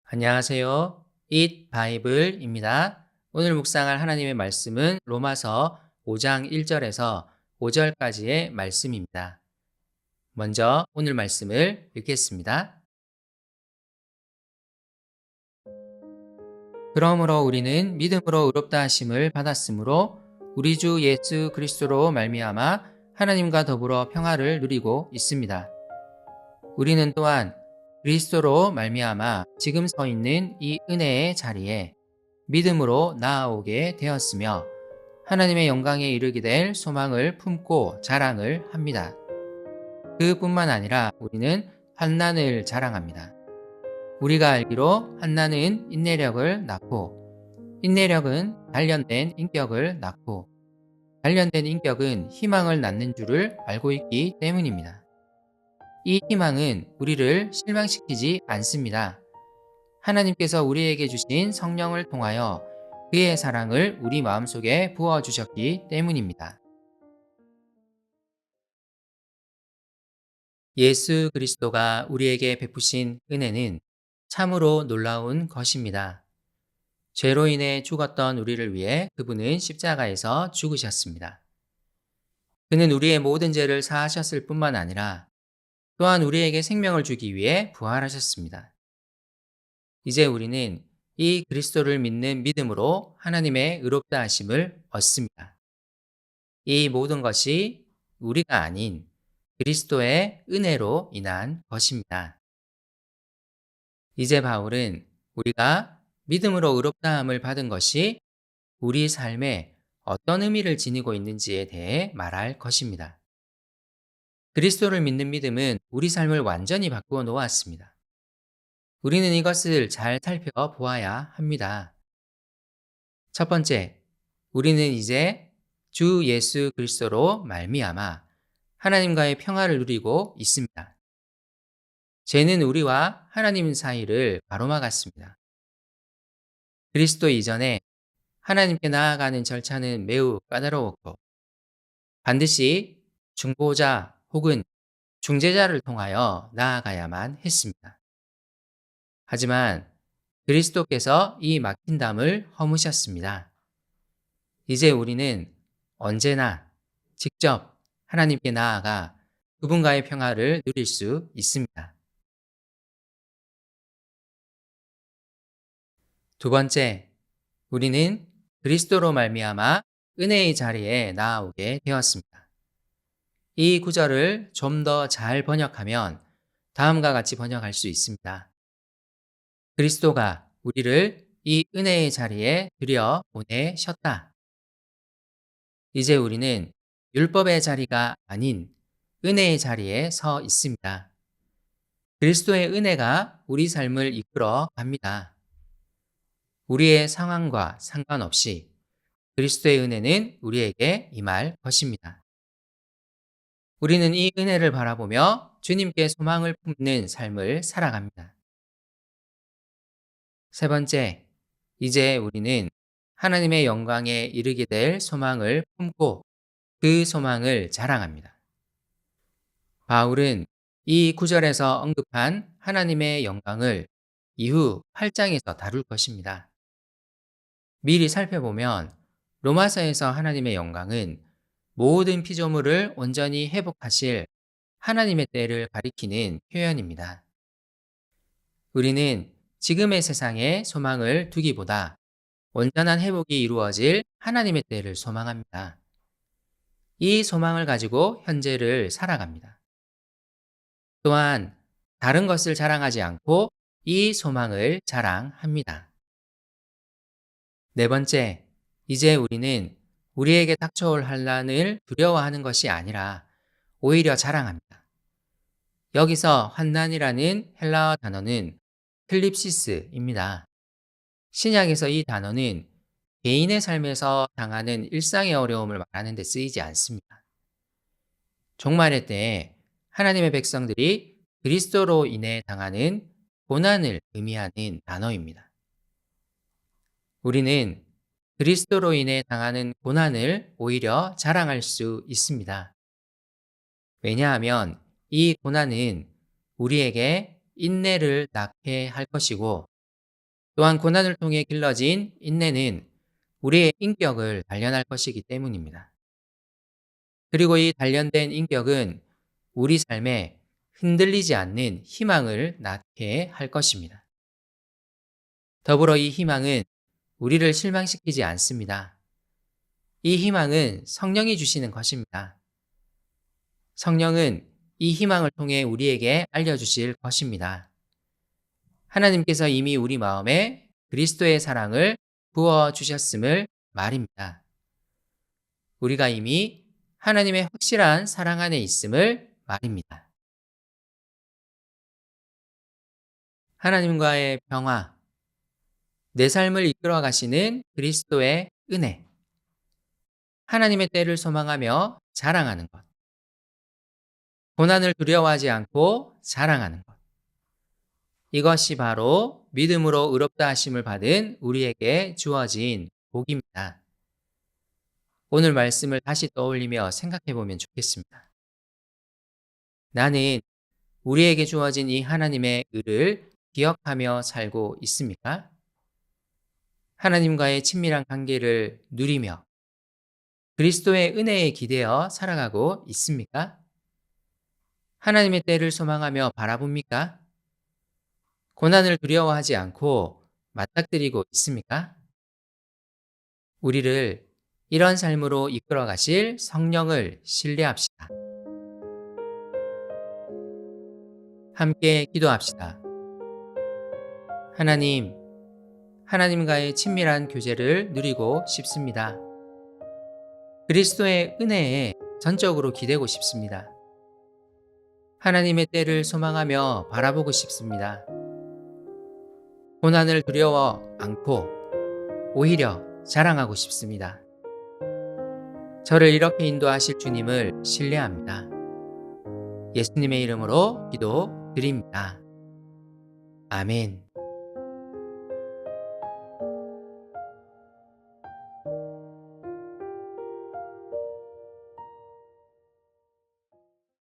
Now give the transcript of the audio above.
안녕하세요. Eat 바이블입니다. 오늘 묵상할 하나님의 말씀은 로마서 5장 1절에서 5절까지의 말씀입니다. 먼저 오늘 말씀을 읽겠습니다. 그러므로 우리는 믿음으로 의롭다 하심을 받았으므로 우리 주 예수 그리스도로 말미암아 하나님과 더불어 평화를 누리고 있습니다. 우리는 또한 그리스도로 말미암아 지금 서 있는 이 은혜의 자리에 믿음으로 나아오게 되었으며 하나님의 영광에 이르게 될 소망을 품고 자랑을 합니다. 그뿐만 아니라 우리는 환난을 자랑합니다. 우리가 알기로 환난은 인내력을 낳고 인내력은 단련된 인격을 낳고 단련된 인격은 희망을 낳는 줄을 알고 있기 때문입니다. 이 희망은 우리를 실망시키지 않습니다. 하나님께서 우리에게 주신 성령을 통하여 그의 사랑을 우리 마음속에 부어주셨기 때문입니다. 예수 그리스도가 우리에게 베푸신 은혜는 참으로 놀라운 것입니다. 죄로 인해 죽었던 우리를 위해 그분은 십자가에서 죽으셨습니다. 그는 우리의 모든 죄를 사하셨을 뿐만 아니라 또한 우리에게 생명을 주기 위해 부활하셨습니다. 이제 우리는 이 그리스도를 믿는 믿음으로 하나님의 의롭다 하심을 얻습니다. 이 모든 것이 우리가 아닌 그리스도의 은혜로 인한 것입니다. 이제 바울은 우리가 믿음으로 의롭다함을 받은 것이 우리 삶에 어떤 의미를 지니고 있는지에 대해 말할 것입니다. 그리스도를 믿는 믿음은 우리 삶을 완전히 바꾸어 놓았습니다. 우리는 이것을 잘 살펴보아야 합니다. 첫 번째, 우리는 이제 주 예수 그리스도로 말미암아 하나님과의 평화를 누리고 있습니다. 죄는 우리와 하나님 사이를 가로막았습니다. 그리스도 이전에 하나님께 나아가는 절차는 매우 까다로웠고 반드시 중보자 혹은 중재자를 통하여 나아가야만 했습니다. 하지만 그리스도께서 이 막힌 담을 허무셨습니다. 이제 우리는 언제나 직접 하나님께 나아가 그분과의 평화를 누릴 수 있습니다. 두 번째, 우리는 그리스도로 말미암아 은혜의 자리에 나아오게 되었습니다. 이 구절을 좀 더 잘 번역하면 다음과 같이 번역할 수 있습니다. 그리스도가 우리를 이 은혜의 자리에 들여 보내셨다. 이제 우리는 율법의 자리가 아닌 은혜의 자리에 서 있습니다. 그리스도의 은혜가 우리 삶을 이끌어 갑니다. 우리의 상황과 상관없이 그리스도의 은혜는 우리에게 임할 것입니다. 우리는 이 은혜를 바라보며 주님께 소망을 품는 삶을 살아갑니다. 세 번째, 이제 우리는 하나님의 영광에 이르게 될 소망을 품고 그 소망을 자랑합니다. 바울은 이 구절에서 언급한 하나님의 영광을 이후 8장에서 다룰 것입니다. 미리 살펴보면 로마서에서 하나님의 영광은 모든 피조물을 온전히 회복하실 하나님의 때를 가리키는 표현입니다. 우리는 지금의 세상에 소망을 두기보다 온전한 회복이 이루어질 하나님의 때를 소망합니다. 이 소망을 가지고 현재를 살아갑니다. 또한 다른 것을 자랑하지 않고 이 소망을 자랑합니다. 네 번째, 이제 우리는 우리에게 닥쳐올 환난을 두려워하는 것이 아니라 오히려 자랑합니다. 여기서 환난이라는 헬라어 단어는 클립시스입니다. 신약에서 이 단어는 개인의 삶에서 당하는 일상의 어려움을 말하는 데 쓰이지 않습니다. 종말의 때에 하나님의 백성들이 그리스도로 인해 당하는 고난을 의미하는 단어입니다. 우리는 그리스도로 인해 당하는 고난을 오히려 자랑할 수 있습니다. 왜냐하면 이 고난은 우리에게 인내를 낳게 할 것이고 또한 고난을 통해 길러진 인내는 우리의 인격을 단련할 것이기 때문입니다. 그리고 이 단련된 인격은 우리 삶에 흔들리지 않는 희망을 낳게 할 것입니다. 더불어 이 희망은 우리를 실망시키지 않습니다. 이 희망은 성령이 주시는 것입니다. 성령은 이 희망을 통해 우리에게 알려주실 것입니다. 하나님께서 이미 우리 마음에 그리스도의 사랑을 부어주셨음을 말입니다. 우리가 이미 하나님의 확실한 사랑 안에 있음을 말입니다. 하나님과의 평화, 내 삶을 이끌어 가시는 그리스도의 은혜, 하나님의 때를 소망하며 자랑하는 것, 고난을 두려워하지 않고 자랑하는 것. 이것이 바로 믿음으로 의롭다 하심을 받은 우리에게 주어진 복입니다. 오늘 말씀을 다시 떠올리며 생각해 보면 좋겠습니다. 나는 우리에게 주어진 이 하나님의 의를 기억하며 살고 있습니까? 하나님과의 친밀한 관계를 누리며 그리스도의 은혜에 기대어 살아가고 있습니까? 하나님의 때를 소망하며 바라봅니까? 고난을 두려워하지 않고 맞닥뜨리고 있습니까? 우리를 이런 삶으로 이끌어 가실 성령을 신뢰합시다. 함께 기도합시다. 하나님, 하나님과의 친밀한 교제를 누리고 싶습니다. 그리스도의 은혜에 전적으로 기대고 싶습니다. 하나님의 때를 소망하며 바라보고 싶습니다. 고난을 두려워 않고 오히려 자랑하고 싶습니다. 저를 이렇게 인도하실 주님을 신뢰합니다. 예수님의 이름으로 기도드립니다. 아멘.